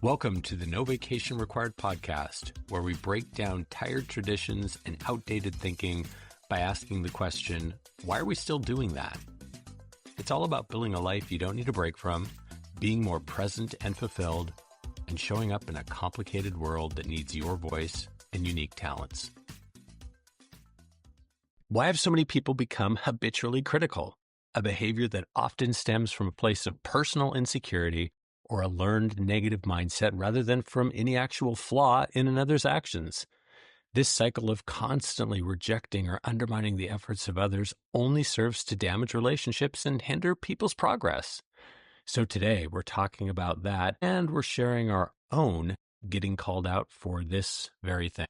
Welcome to the No Vacation Required podcast, where we break down tired traditions and outdated thinking by asking the question, why are we still doing that? It's all about building a life you don't need a break from, being more present and fulfilled, and showing up in a complicated world that needs your voice and unique talents. Why have so many people become habitually critical? A behavior that often stems from a place of personal insecurity or a learned negative mindset rather than from any actual flaw in another's actions. This cycle of constantly rejecting or undermining the efforts of others only serves to damage relationships and hinder people's progress. So today we're talking about that, and we're sharing our own getting called out for this very thing.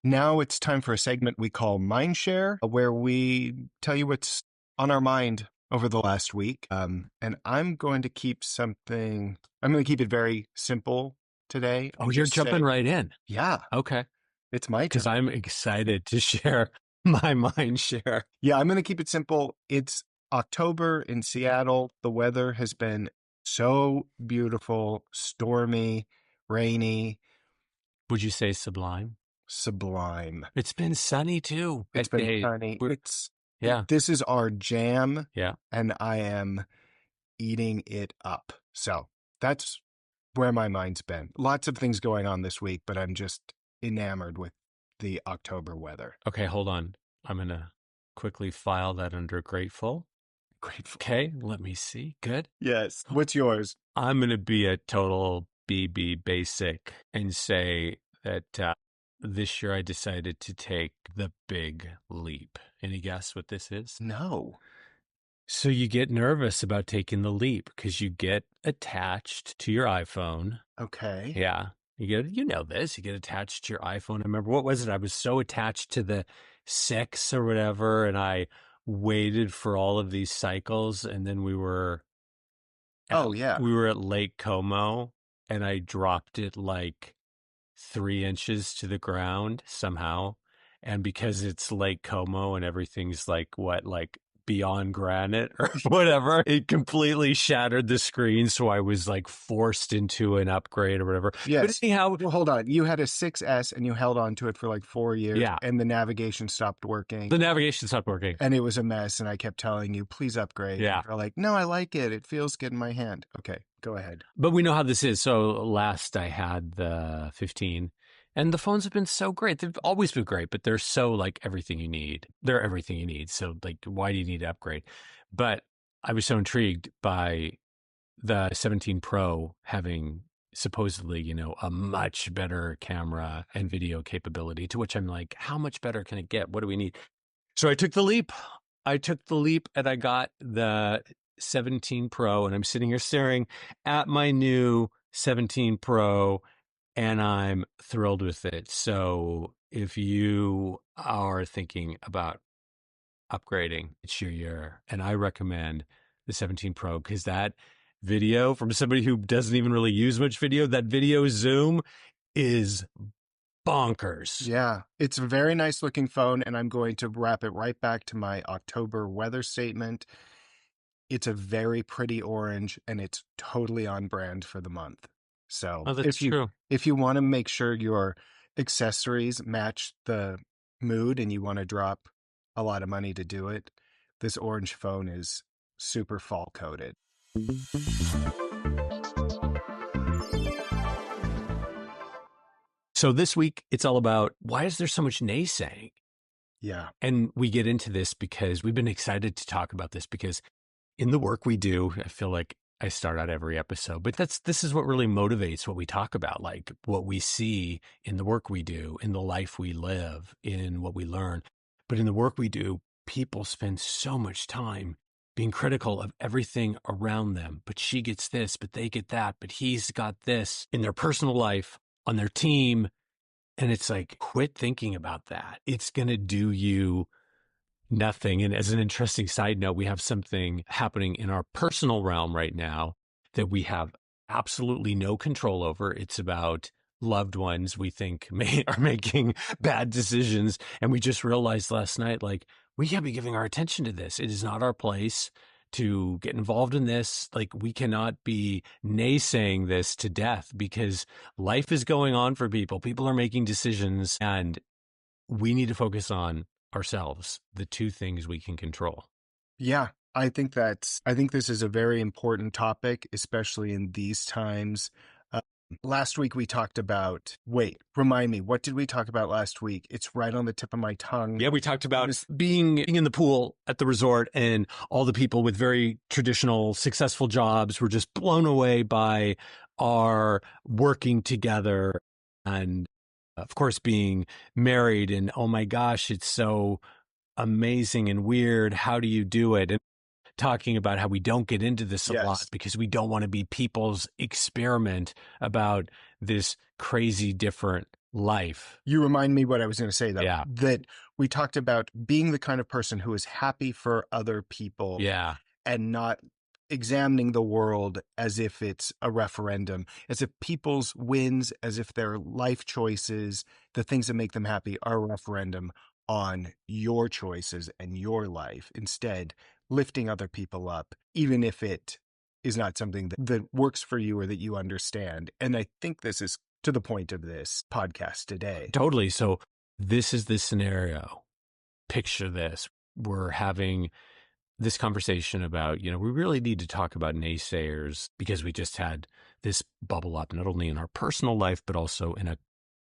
Now it's time for a segment we call Mindshare, where we tell you what's on our mind over the last week. And I'm going to keep it very simple today. Oh, you're jumping right in. Yeah. Okay. It's my turn. Because I'm excited to share my Mindshare. Yeah, I'm going to keep it simple. It's October in Seattle. The weather has been so beautiful, stormy, rainy. Would you say sublime? Sublime. It's been sunny too. It's been sunny. Yeah. This is our jam. Yeah. And I am eating it up. So that's where my mind's been. Lots of things going on this week, but I'm just enamored with the October weather. Okay, hold on. I'm going to quickly file that under grateful. Grateful. Okay, let me see. Good. Yes. What's yours? I'm going to be a total BB basic and say that this year I decided to take the big leap. Any guess what this is? No. So you get nervous about taking the leap because you get attached to your iPhone. Okay. Yeah. You know this. You get attached to your iPhone. I remember, what was it? I was so attached to the 6 or whatever, and I waited for all of these cycles, and then we were at Lake Como, and I dropped it like 3 inches to the ground somehow. And because it's Lake Como and everything's like beyond granite or whatever, it completely shattered the screen. So I was like forced into an upgrade or whatever. Yes. But anyhow, well, hold on. You had a 6S and you held on to it for like 4 years. Yeah. And the navigation stopped working. And it was a mess. And I kept telling you, please upgrade. Yeah. And you're like, no, I like it. It feels good in my hand. Okay, go ahead. But we know how this is. So last I had the 15. And the phones have been so great. They've always been great, but they're so like everything you need. They're everything you need. So like, why do you need to upgrade? But I was so intrigued by the 17 Pro having supposedly, a much better camera and video capability, to which I'm like, how much better can it get? What do we need? So I took the leap. And I got the 17 Pro, and I'm sitting here staring at my new 17 Pro, and I'm thrilled with it. So if you are thinking about upgrading, it's your year. And I recommend the 17 Pro, because that video, from somebody who doesn't even really use much video, that video zoom is bonkers. Yeah, it's a very nice looking phone, and I'm going to wrap it right back to my October weather statement. It's a very pretty orange, and it's totally on brand for the month. So that's true. If you want to make sure your accessories match the mood and you want to drop a lot of money to do it, this orange phone is super fall coated. So this week, it's all about, why is there so much naysaying? Yeah. And we get into this because we've been excited to talk about this, because in the work we do, I feel like I start out every episode, but this is what really motivates what we talk about, like what we see in the work we do, in the life we live, in what we learn. But in the work we do, people spend so much time being critical of everything around them. But she gets this, but they get that, but he's got this in their personal life, on their team. And it's like, quit thinking about that. It's going to do you nothing. And as an interesting side note, we have something happening in our personal realm right now that we have absolutely no control over. It's about loved ones we think are making bad decisions. And we just realized last night, like, we can't be giving our attention to this. It is not our place to get involved in this. Like, we cannot be naysaying this to death because life is going on for people. People are making decisions, and we need to focus on ourselves, the two things we can control. Yeah, I think this is a very important topic, especially in these times. Uh, Last week we talked about, wait, remind me, what did we talk about last week? It's right on the tip of my tongue. Yeah, we talked about being in the pool at the resort, and all the people with very traditional, successful jobs were just blown away by our working together. And of course, being married, and oh my gosh, it's so amazing and weird. How do you do it? And talking about how we don't get into this a lot Yes. because we don't want to be people's experiment about this crazy different life. You remind me what I was going to say, though, Yeah. that we talked about being the kind of person who is happy for other people Yeah. and not examining the world as if it's a referendum, as if people's wins, as if their life choices, the things that make them happy, are a referendum on your choices and your life. Instead, lifting other people up, even if it is not something that works for you or that you understand. And I think this is to the point of this podcast today. Totally. So this is the scenario. Picture this. We're having this conversation about, we really need to talk about naysayers because we just had this bubble up, not only in our personal life, but also in a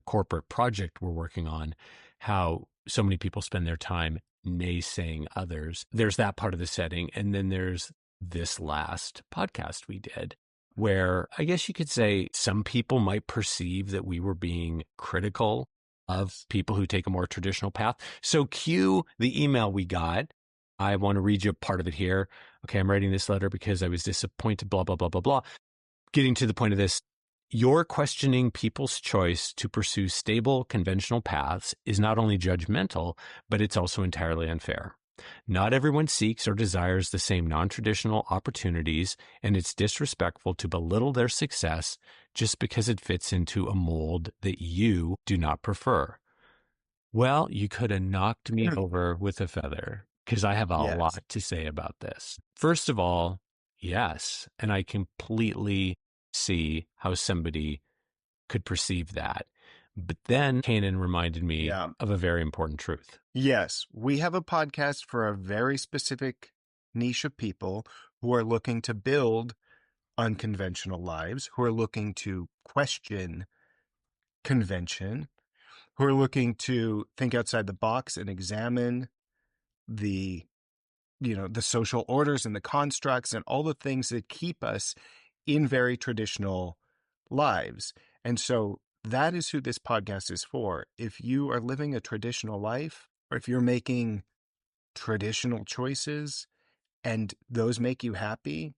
corporate project we're working on, how so many people spend their time naysaying others. There's that part of the setting. And then there's this last podcast we did, where I guess you could say some people might perceive that we were being critical of people who take a more traditional path. So cue the email we got. I want to read you a part of it here. Okay, I'm writing this letter because I was disappointed, blah, blah, blah, blah, blah. Getting to the point of this, your questioning people's choice to pursue stable, conventional paths is not only judgmental, but it's also entirely unfair. Not everyone seeks or desires the same non-traditional opportunities, and it's disrespectful to belittle their success just because it fits into a mold that you do not prefer. Well, you could have knocked me over with a feather because I have a Yes. lot to say about this. First of all, yes, and I completely see how somebody could perceive that. But then Caanan reminded me Yeah. of a very important truth. Yes. We have a podcast for a very specific niche of people who are looking to build unconventional lives, who are looking to question convention, who are looking to think outside the box and examine the the social orders and the constructs and all the things that keep us in very traditional lives. And so that is who this podcast is for. If you are living a traditional life, or if you're making traditional choices and those make you happy,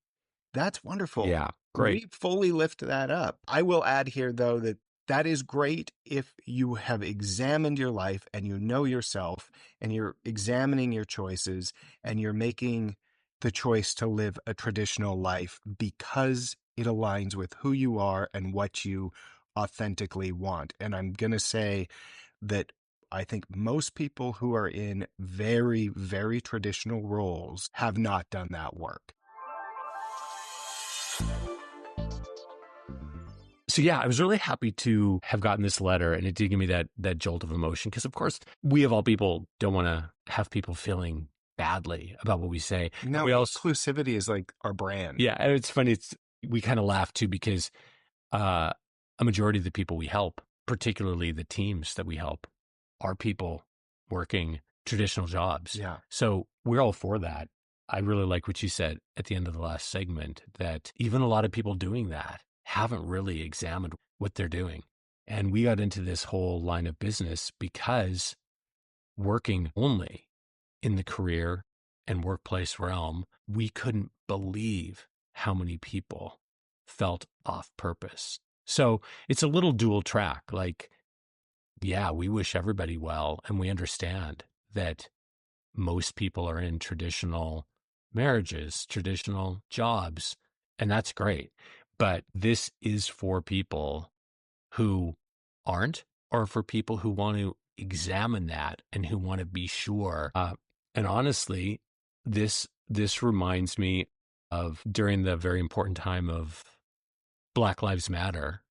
that's wonderful. Yeah, great. We fully lift that up. I will add here, though, that that is great if you have examined your life and you know yourself and you're examining your choices and you're making the choice to live a traditional life because it aligns with who you are and what you authentically want. And I'm going to say that I think most people who are in very, very traditional roles have not done that work. So yeah, I was really happy to have gotten this letter, and it did give me that jolt of emotion because, of course, we of all people don't want to have people feeling badly about what we say. No, We also, inclusivity is like our brand. yeah, and it's funny. We kind of laugh too because a majority of the people we help, particularly the teams that we help, are people working traditional jobs. Yeah. So we're all for that. I really like what you said at the end of the last segment, that even a lot of people doing that haven't really examined what they're doing. And we got into this whole line of business because working only in the career and workplace realm, we couldn't believe how many people felt off purpose. So it's a little dual track. Like, yeah, we wish everybody well, and we understand that most people are in traditional marriages, traditional jobs, and that's great. But this is for people who aren't, or for people who want to examine that and who want to be sure. And honestly, this this reminds me of during the very important time of Black Lives Matter,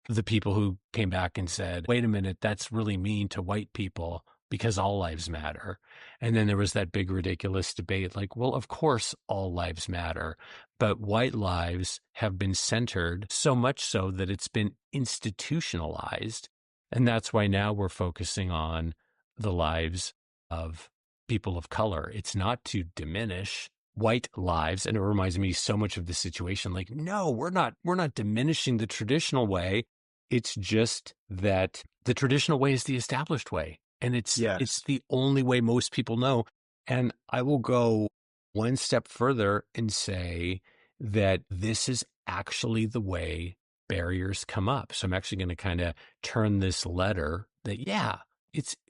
the people who came back and said, wait a minute, that's really mean to white people because all lives matter. And then there was that big ridiculous debate like, well, of course, all lives matter, but white lives have been centered so much so that it's been institutionalized. And that's why now we're focusing on the lives of people of color. It's not to diminish white lives. And it reminds me so much of the situation. Like, no, we're not diminishing the traditional way. It's just that the traditional way is the established way. And it's Yes. the only way most people know. And I will go one step further and say that this is actually the way barriers come up. So I'm actually going to kind of turn this letter that, yeah,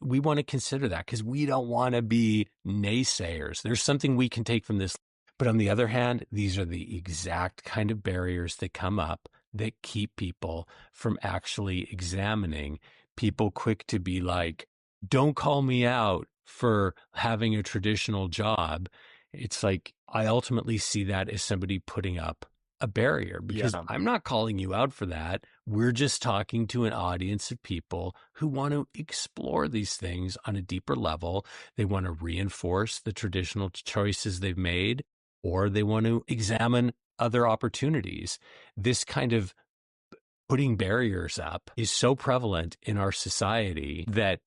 we want to consider that because we don't want to be naysayers. There's something we can take from this. But on the other hand, these are the exact kind of barriers that come up that keep people from actually examining. People quick to be like, don't call me out for having a traditional job. It's like, I ultimately see that as somebody putting up a barrier because Yeah. I'm not calling you out for that. We're just talking to an audience of people who want to explore these things on a deeper level. They want to reinforce the traditional choices they've made, or they want to examine other opportunities. This kind of putting barriers up is so prevalent in our society that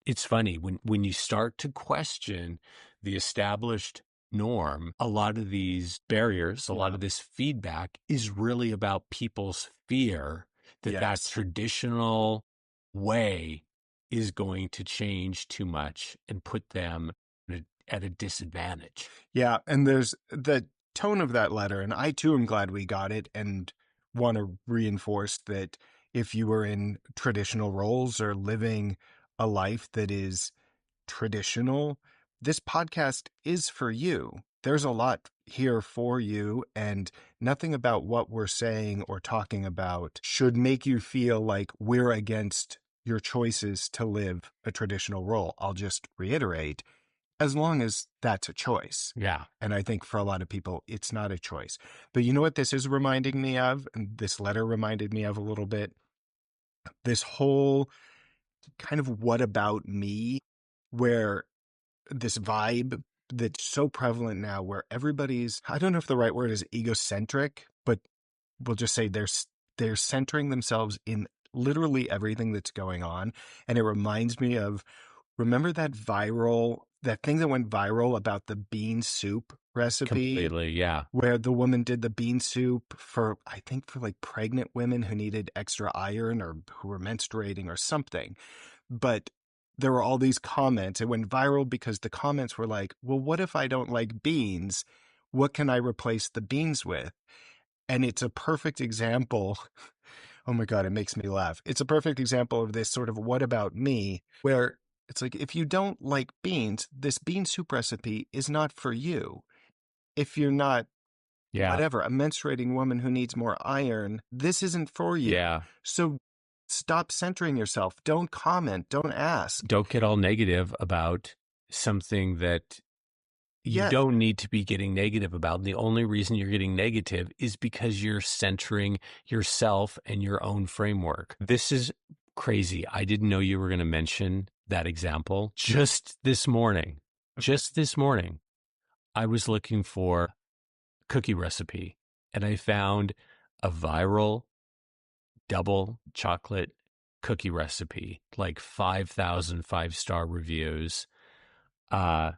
it's funny when you start to question the established norm, a lot of these barriers, a lot Yeah. of this feedback is really about people's fear that that Yes. traditional way is going to change too much and put them at a disadvantage. Yeah. And there's the tone of that letter. And I too am glad we got it and want to reinforce that if you were in traditional roles or living a life that is traditional, this podcast is for you. There's a lot here for you, and nothing about what we're saying or talking about should make you feel like we're against your choices to live a traditional role. I'll just reiterate, as long as that's a choice. Yeah. And I think for a lot of people, it's not a choice. But you know what this is reminding me of? And this letter reminded me of a little bit. This whole kind of what about me, where this vibe that's so prevalent now where everybody's, I don't know if the right word is egocentric, but we'll just say they're centering themselves in literally everything that's going on. And it reminds me of, remember that thing that went viral about the bean soup recipe Completely. Yeah. where the woman did the bean soup for, I think, for like pregnant women who needed extra iron or who were menstruating or something. But there were all these comments. It went viral because the comments were like, well, what if I don't like beans? What can I replace the beans with? And it's a perfect example. Oh my God, it makes me laugh. It's a perfect example of this sort of what about me, where it's like, if you don't like beans, this bean soup recipe is not for you. If you're not, Yeah. whatever, a menstruating woman who needs more iron, this isn't for you. Yeah. So stop centering yourself. Don't comment. Don't ask. Don't get all negative about something that you Yeah. don't need to be getting negative about. And the only reason you're getting negative is because you're centering yourself and your own framework. This is crazy. I didn't know you were going to mention that example. Just this morning, Okay. I was looking for cookie recipe and I found a viral double chocolate cookie recipe, like 5,000 5-star reviews. Uh,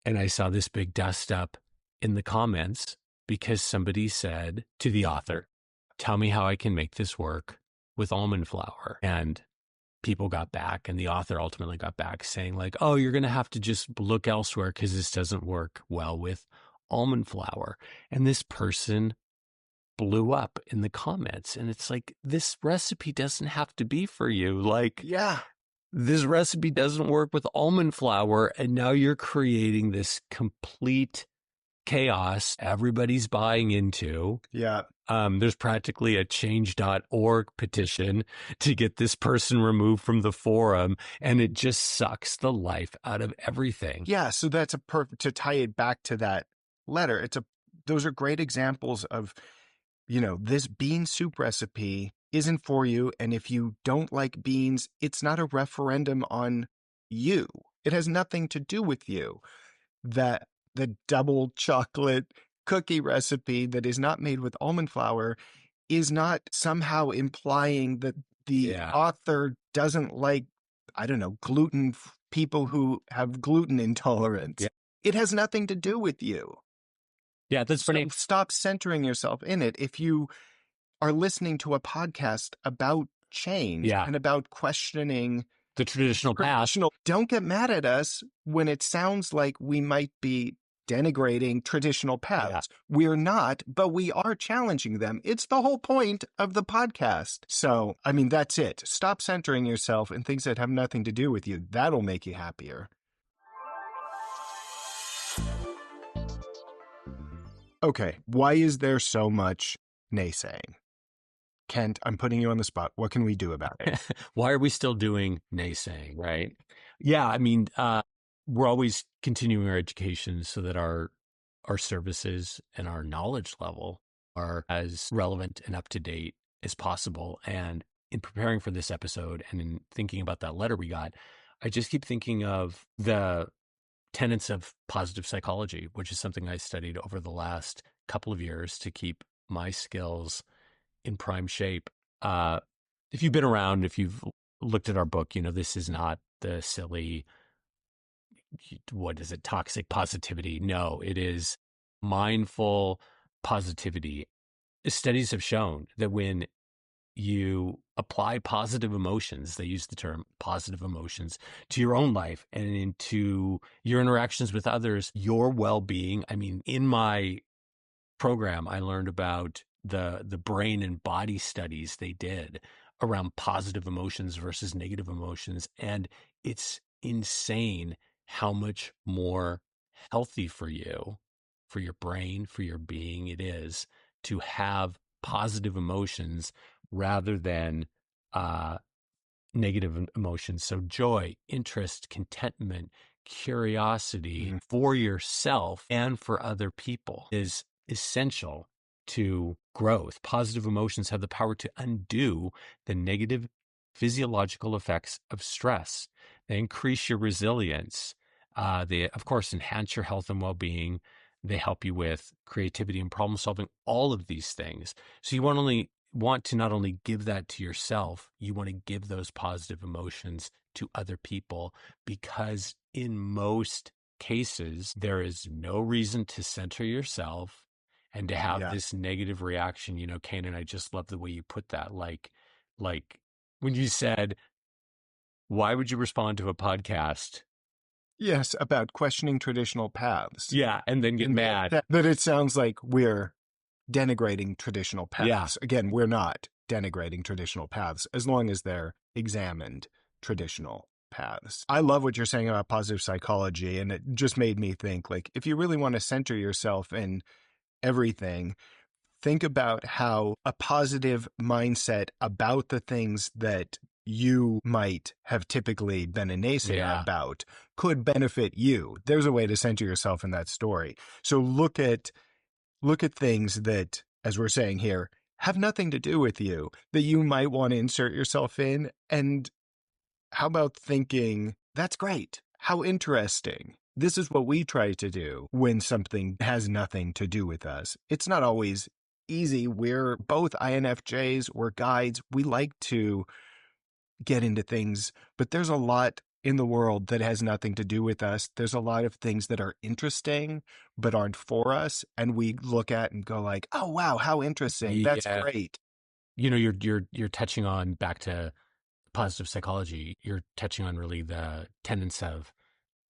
and I saw this big dust up in the comments because somebody said to the author, tell me how I can make this work with almond flour. And people got back, and the author ultimately got back saying, like, oh, you're going to have to just look elsewhere because this doesn't work well with almond flour. And this person blew up in the comments. And it's like, this recipe doesn't have to be for you. Like, Yeah. this recipe doesn't work with almond flour. And now you're creating this complete chaos everybody's buying into. Yeah. There's practically a change.org petition to get this person removed from the forum, and it just sucks the life out of everything. Yeah, so that's a perfect to tie it back to that letter. Those are great examples of, this bean soup recipe isn't for you, and if you don't like beans, it's not a referendum on you. It has nothing to do with you. That the double chocolate cookie recipe that is not made with almond flour is not somehow implying that the Yeah. author doesn't like, I don't know, people who have gluten intolerance. Yeah. It has nothing to do with you. Yeah, that's So funny. stop centering yourself in it. If you are listening to a podcast about change Yeah. and about questioning The traditional path. don't get mad at us when it sounds like we might be denigrating traditional paths. Yeah. We're not, but we are challenging them. It's the whole point of the podcast. So, I mean, that's it. Stop centering yourself in things that have nothing to do with you. That'll make you happier. Okay, why is there so much naysaying? Kent, I'm putting you on the spot. What can we do about it? Why are we still doing naysaying, right? Yeah, I mean, we're always continuing our education so that our services and our knowledge level are as relevant and up to date as possible. And in preparing for this episode and in thinking about that letter we got, I just keep thinking of the tenets of positive psychology, which is something I studied over the last couple of years to keep my skills in prime shape. If you've been around, if you've looked at our book, this is not the silly, what is it, toxic positivity. No, it is mindful positivity. Studies have shown that when you apply positive emotions, they use the term positive emotions, to your own life and into your interactions with others, your well-being. I mean, in my program, I learned about the brain and body studies they did around positive emotions versus negative emotions. And it's insane how much more healthy for you, for your brain, for your being it is to have positive emotions rather than negative emotions. So joy, interest, contentment, curiosity for yourself and for other people is essential to growth. Positive emotions have the power to undo the negative physiological effects of stress. They increase your resilience. They, of course, enhance your health and well-being. They help you with creativity and problem solving, all of these things. So you want to not only give that to yourself, you want to give those positive emotions to other people, because in most cases, there is no reason to center yourself and to have this negative reaction. Caanan, I just love the way you put that. Like when you said, why would you respond to a podcast? Yes, about questioning traditional paths. Yeah, and then get mad. That it sounds like we're denigrating traditional paths. Yeah. Again, we're not denigrating traditional paths as long as they're examined traditional paths. I love what you're saying about positive psychology, and it just made me think, like, if you really want to center yourself in everything, think about how a positive mindset about the things that you might have typically been a naysayer about could benefit you. There's a way to center yourself in that story. So look at things that, as we're saying here, have nothing to do with you, that you might want to insert yourself in. And how about thinking, that's great. How interesting. This is what we try to do when something has nothing to do with us. It's not always easy. We're both INFJs, we're guides. We like to get into things, but there's a lot in the world that has nothing to do with us. There's a lot of things that are interesting but aren't for us, and we look at and go like, "Oh wow, how interesting. That's great." You're touching on, back to positive psychology, you're touching on really the tenets of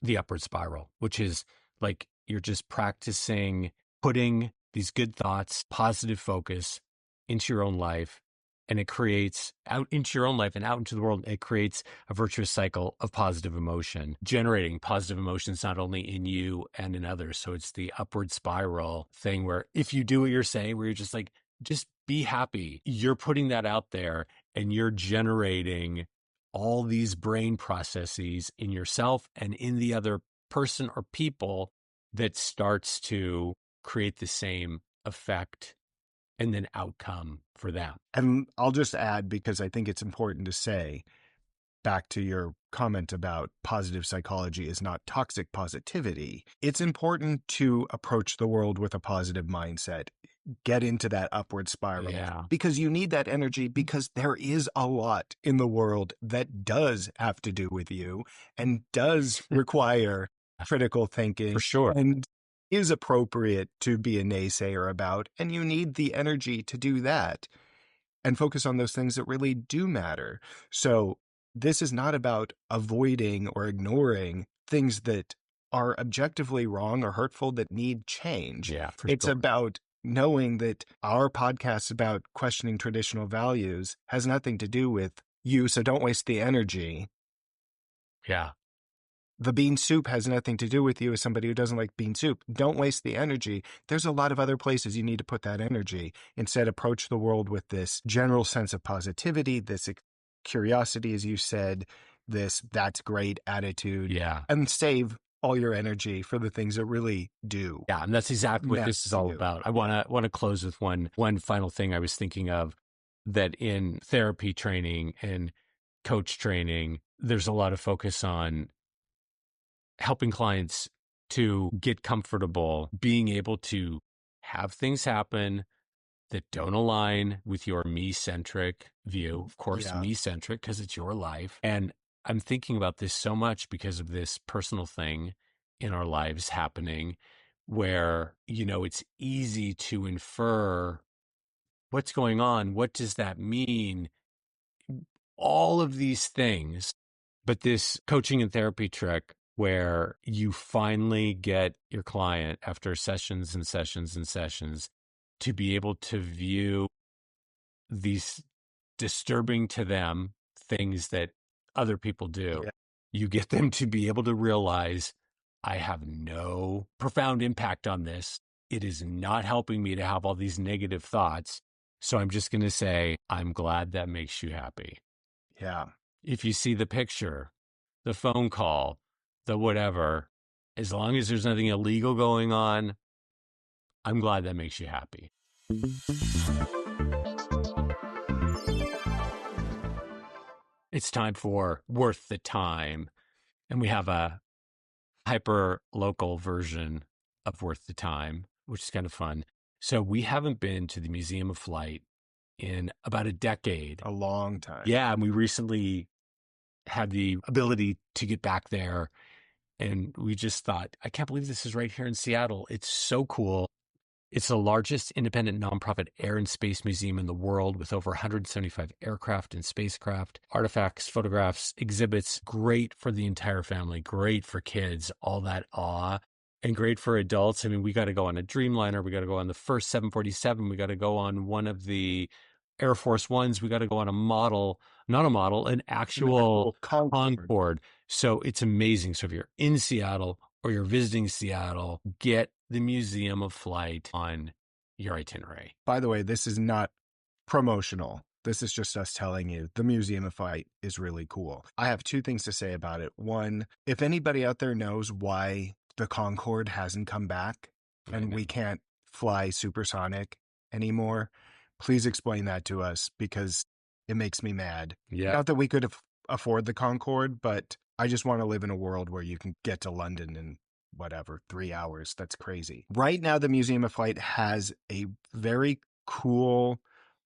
the upward spiral, which is like you're just practicing putting these good thoughts, positive focus into your own life, and it creates out into your own life and out into the world. It creates a virtuous cycle of positive emotion, generating positive emotions not only in you and in others. So it's the upward spiral thing where if you do what you're saying, where you're just like, just be happy. You're putting that out there and you're generating all these brain processes in yourself and in the other person or people that starts to create the same effect and then outcome for them. And I'll just add, because I think it's important to say, back to your comment about positive psychology is not toxic positivity. It's important to approach the world with a positive mindset, get into that upward spiral, Yeah. because you need that energy, because there is a lot in the world that does have to do with you and does require critical thinking For sure. and is appropriate to be a naysayer about. And you need the energy to do that and focus on those things that really do matter. So this is not about avoiding or ignoring things that are objectively wrong or hurtful that need change. Yeah, for It's sure. about knowing that our podcast about questioning traditional values has nothing to do with you, so don't waste the energy. Yeah. The bean soup has nothing to do with you as somebody who doesn't like bean soup. Don't waste the energy. There's a lot of other places you need to put that energy. Instead, approach the world with this general sense of positivity, this curiosity, as you said, this that's great attitude, Yeah. and save all your energy for the things that really do Yeah. And that's exactly what matter this is to all you. about. I want to close with one final thing I was thinking of, that in therapy training and coach training, there's a lot of focus on helping clients to get comfortable being able to have things happen that don't align with your me-centric view. Of course, Yeah. me-centric because it's your life. And I'm thinking about this so much because of this personal thing in our lives happening where, it's easy to infer what's going on. What does that mean? All of these things. But this coaching and therapy trick where you finally get your client after sessions and sessions and sessions to be able to view these disturbing to them things that other people do. Yeah. You get them to be able to realize I have no profound impact on this. It is not helping me to have all these negative thoughts. So I'm just going to say, I'm glad that makes you happy. Yeah. If you see the picture, the phone call, the whatever, as long as there's nothing illegal going on, I'm glad that makes you happy. It's time for Worth the Time. And we have a hyper local version of Worth the Time, which is kind of fun. So we haven't been to the Museum of Flight in about a decade. A long time. Yeah. And we recently had the ability to get back there. And we just thought, I can't believe this is right here in Seattle. It's so cool. It's the largest independent nonprofit air and space museum in the world with over 175 aircraft and spacecraft, artifacts, photographs, exhibits. Great for the entire family, great for kids, all that awe, and great for adults. I mean, we got to go on a Dreamliner. We got to go on the first 747. We got to go on one of the Air Force Ones. We got to go on a model, not a model, an actual Concorde. So it's amazing. So if you're in Seattle or you're visiting Seattle, get the Museum of Flight on your itinerary. By the way, this is not promotional. This is just us telling you the Museum of Flight is really cool. I have two things to say about it. One, if anybody out there knows why the Concorde hasn't come back and we can't fly supersonic anymore, please explain that to us, because it makes me mad. Yeah. Not that we could afford the Concorde, but I just want to live in a world where you can get to London in whatever, 3 hours. That's crazy. Right now, the Museum of Flight has a very cool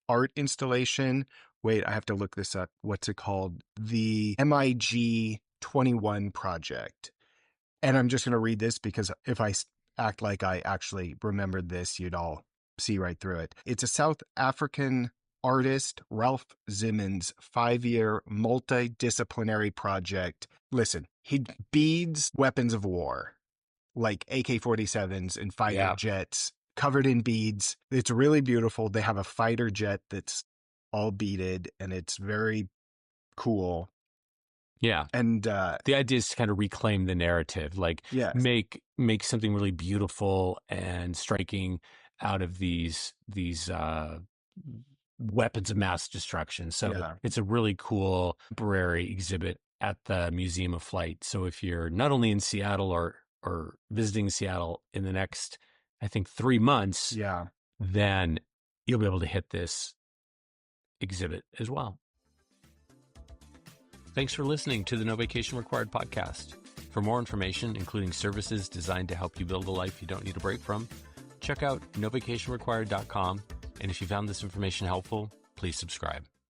art installation. Wait, I have to look this up. What's it called? The MIG 21 project. And I'm just going to read this because if I act like I actually remembered this, you'd all see right through it. It's a South African artist, Ralph Simmons' 5-year multidisciplinary project. Listen, he beads weapons of war like AK-47s and fighter jets covered in beads. It's really beautiful. They have a fighter jet that's all beaded and it's very cool. Yeah. And the idea is to kind of reclaim the narrative, like yes. make something really beautiful and striking out of these weapons of mass destruction. So it's a really cool temporary exhibit at the Museum of Flight. So if you're not only in Seattle or visiting Seattle in the next, I think, 3 months, then you'll be able to hit this exhibit as well. Thanks for listening to the No Vacation Required podcast. For more information, including services designed to help you build a life you don't need a break from, check out novacationrequired.com. And if you found this information helpful, please subscribe.